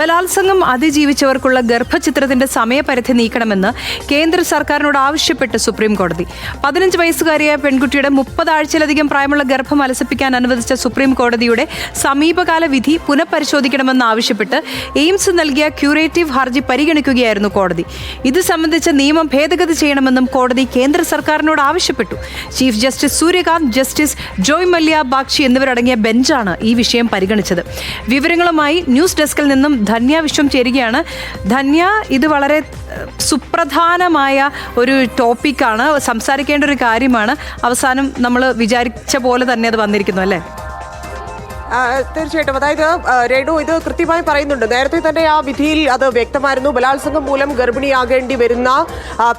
ബലാത്സംഗം അതിജീവിച്ചവർക്കുള്ള ഗർഭചിത്രത്തിന്റെ സമയപരിധി നീക്കണമെന്ന് കേന്ദ്ര സർക്കാരിനോട് ആവശ്യപ്പെട്ട് സുപ്രീം കോടതി. 15 വയസ്സുകാരിയായ പെൺകുട്ടിയുടെ 30 ആഴ്ചയിലധികം പ്രായമുള്ള ഗർഭം അലസിപ്പിക്കാൻ അനുവദിച്ച സുപ്രീം കോടതിയുടെ സമീപകാല വിധി പുനഃപരിശോധിക്കണമെന്ന് ആവശ്യപ്പെട്ട് എയിംസ് നൽകിയ ക്യൂറേറ്റീവ് ഹർജി പരിഗണിക്കുകയായിരുന്നു കോടതി. ഇത് സംബന്ധിച്ച നിയമം ഭേദഗതി ചെയ്യണമെന്നും കോടതി കേന്ദ്ര സർക്കാരിനോട് ആവശ്യപ്പെട്ടു. Chief justice Suryakant, justice Joymalya Bagchi എന്നിവരടങ്ങിയ ബെഞ്ചാണ് ഈ വിഷയം പരിഗണിച്ചത്. വിവരങ്ങളുമായി ന്യൂസ് ഡെസ്കിൽ നിന്നും ധന്യ വിശ്വം ചേരുകയാണ്. ധന്യ, ഇത് വളരെ സുപ്രധാനമായ ഒരു ടോപ്പിക്കാണ്, സംസാരിക്കേണ്ട ഒരു കാര്യമാണ്. അവസാനം നമ്മൾ വിചാരിച്ച പോലെ തന്നെ അത് വന്നിരിക്കുന്നു, അല്ലേ? തീർച്ചയായിട്ടും. അതായത് രേണു ഇത് കൃത്യമായി പറയുന്നുണ്ട്. നേരത്തെ തന്നെ ആ വിധിയിൽ അത് വ്യക്തമായിരുന്നു. ബലാത്സംഗം മൂലം ഗർഭിണിയാകേണ്ടി വരുന്ന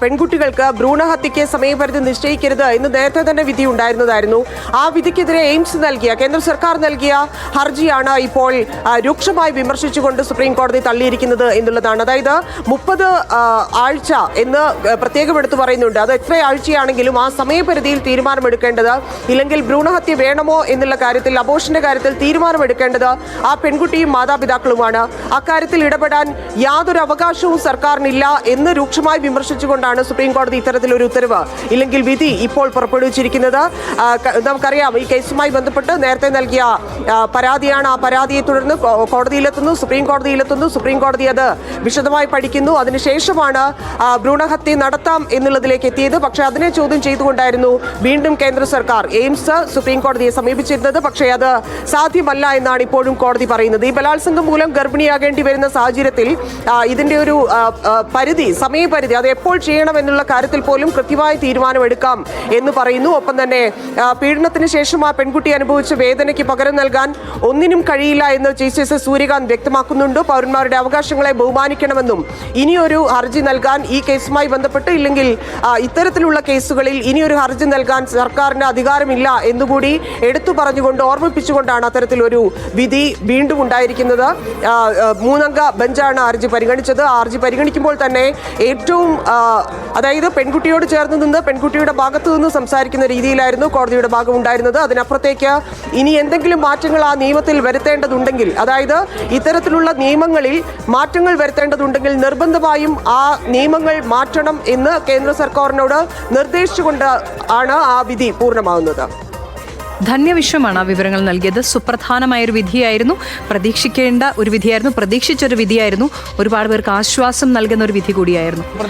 പെൺകുട്ടികൾക്ക് ഭ്രൂണഹത്യയ്ക്ക് സമയപരിധി നിശ്ചയിക്കരുത് എന്ന് നേരത്തെ തന്നെ വിധി ഉണ്ടായിരുന്നതായിരുന്നു. ആ വിധിക്കെതിരെ എയിംസ് നൽകിയ, കേന്ദ്ര സർക്കാർ നൽകിയ ഹർജിയാണ് ഇപ്പോൾ രൂക്ഷമായി വിമർശിച്ചുകൊണ്ട് സുപ്രീം കോടതി തള്ളിയിരിക്കുന്നത് എന്നുള്ളതാണ്. അതായത് 30 ആഴ്ച എന്ന് പ്രത്യേകം എടുത്തു പറയുന്നുണ്ട്. അത് എത്ര ആഴ്ചയാണെങ്കിലും ആ സമയപരിധിയിൽ തീരുമാനമെടുക്കേണ്ടത്, ഇല്ലെങ്കിൽ ഭ്രൂണഹത്യ വേണമോ എന്നുള്ള കാര്യത്തിൽ, അബോർഷന്റെ കാര്യത്തിൽ തീരുമാനമെടുക്കേണ്ടത് ആ പെൺകുട്ടിയും മാതാപിതാക്കളുമാണ്. അക്കാര്യത്തിൽ ഇടപെടാൻ യാതൊരു അവകാശവും സർക്കാരിനില്ല എന്ന് രൂക്ഷമായി വിമർശിച്ചുകൊണ്ടാണ് സുപ്രീം കോടതി ഇത്തരത്തിലൊരു ഉത്തരവ്, ഇല്ലെങ്കിൽ വിധി ഇപ്പോൾ പുറപ്പെടുവിച്ചിരിക്കുന്നത്. നമുക്കറിയാം, ഈ കേസുമായി ബന്ധപ്പെട്ട് നേരത്തെ നൽകിയ പരാതിയാണ്. ആ പരാതിയെ തുടർന്ന് കോടതിയിലെത്തുന്നു, സുപ്രീം കോടതിയിലെത്തുന്നു. സുപ്രീം കോടതി അത് വിശദമായി പഠിക്കുന്നു. അതിനുശേഷമാണ് ഭ്രൂണഹത്യ നടത്താം എന്നുള്ളതിലേക്ക് എത്തിയത്. പക്ഷേ അതിനെ ചോദ്യം ചെയ്തുകൊണ്ടായിരുന്നു വീണ്ടും കേന്ദ്ര സർക്കാർ എയിംസ് സുപ്രീം കോടതിയെ സമീപിച്ചിരുന്നത്. പക്ഷേ അത് സാധ്യമല്ല എന്നാണ് ഇപ്പോഴും കോടതി പറയുന്നത്. ഈ ബലാത്സംഗം മൂലം ഗർഭിണിയാകേണ്ടി വരുന്ന സാഹചര്യത്തിൽ ഇതിന്റെ ഒരു പരിധി, സമയപരിധി, അത് എപ്പോൾ ചെയ്യണം എന്നുള്ള കാര്യത്തിൽ പോലും കൃത്യമായ തീരുമാനമെടുക്കാം എന്ന് പറയുന്നു. ഒപ്പം തന്നെ പീഡനത്തിന് ശേഷം ആ പെൺകുട്ടി അനുഭവിച്ച വേദനയ്ക്ക് പകരം നൽകാൻ ഒന്നിനും കഴിയില്ല എന്ന് ചീഫ് ജസ്റ്റിസ് സൂര്യകാന്ത് വ്യക്തമാക്കുന്നുണ്ട്. പൗരന്മാരുടെ അവകാശങ്ങളെ ബഹുമാനിക്കണമെന്നും ഇനിയൊരു ഹർജി നൽകാൻ ഈ കേസുമായി ബന്ധപ്പെട്ട്, ഇല്ലെങ്കിൽ ഇത്തരത്തിലുള്ള കേസുകളിൽ ഇനിയൊരു ഹർജി നൽകാൻ സർക്കാരിന് അധികാരമില്ല എന്നുകൂടി എടുത്തു പറഞ്ഞുകൊണ്ട്, ഓർമ്മിപ്പിച്ചുകൊണ്ടാണ് അത്തരത്തിലൊരു വിധി വീണ്ടും ഉണ്ടായിരിക്കുന്നത്. 3-അംഗ ബെഞ്ചാണ് ഹർജി പരിഗണിച്ചത്. ആ ഹർജി പരിഗണിക്കുമ്പോൾ തന്നെ ഏറ്റവും, അതായത് പെൺകുട്ടിയോട് ചേർന്ന് നിന്ന് പെൺകുട്ടിയുടെ ഭാഗത്തു നിന്ന് സംസാരിക്കുന്ന രീതിയിലായിരുന്നു കോടതിയുടെ ഭാഗം ഉണ്ടായിരുന്നത്. അതിനപ്പുറത്തേക്ക് ഇനി എന്തെങ്കിലും മാറ്റങ്ങൾ ആ നിയമത്തിൽ വരുത്തേണ്ടതുണ്ടെങ്കിൽ, അതായത് ഇത്തരത്തിലുള്ള നിയമങ്ങളിൽ മാറ്റങ്ങൾ വരുത്തേണ്ടതുണ്ടെങ്കിൽ നിർബന്ധമായും ആ നിയമങ്ങൾ മാറ്റണം എന്ന് കേന്ദ്ര സർക്കാരിനോട് നിർദ്ദേശിച്ചുകൊണ്ട് ആണ് ആ വിധി പൂർണ്ണമാകുന്നത്. ധന്യവിശ്വമാണ് ആ വിവരങ്ങൾ നൽകിയത്. സുപ്രധാനമായൊരു വിധിയായിരുന്നു, പ്രതീക്ഷിക്കേണ്ട ഒരു വിധിയായിരുന്നു, പ്രതീക്ഷിച്ചൊരു വിധിയായിരുന്നു, ഒരുപാട് പേർക്ക് ആശ്വാസം നൽകുന്ന ഒരു വിധി കൂടിയായിരുന്നു.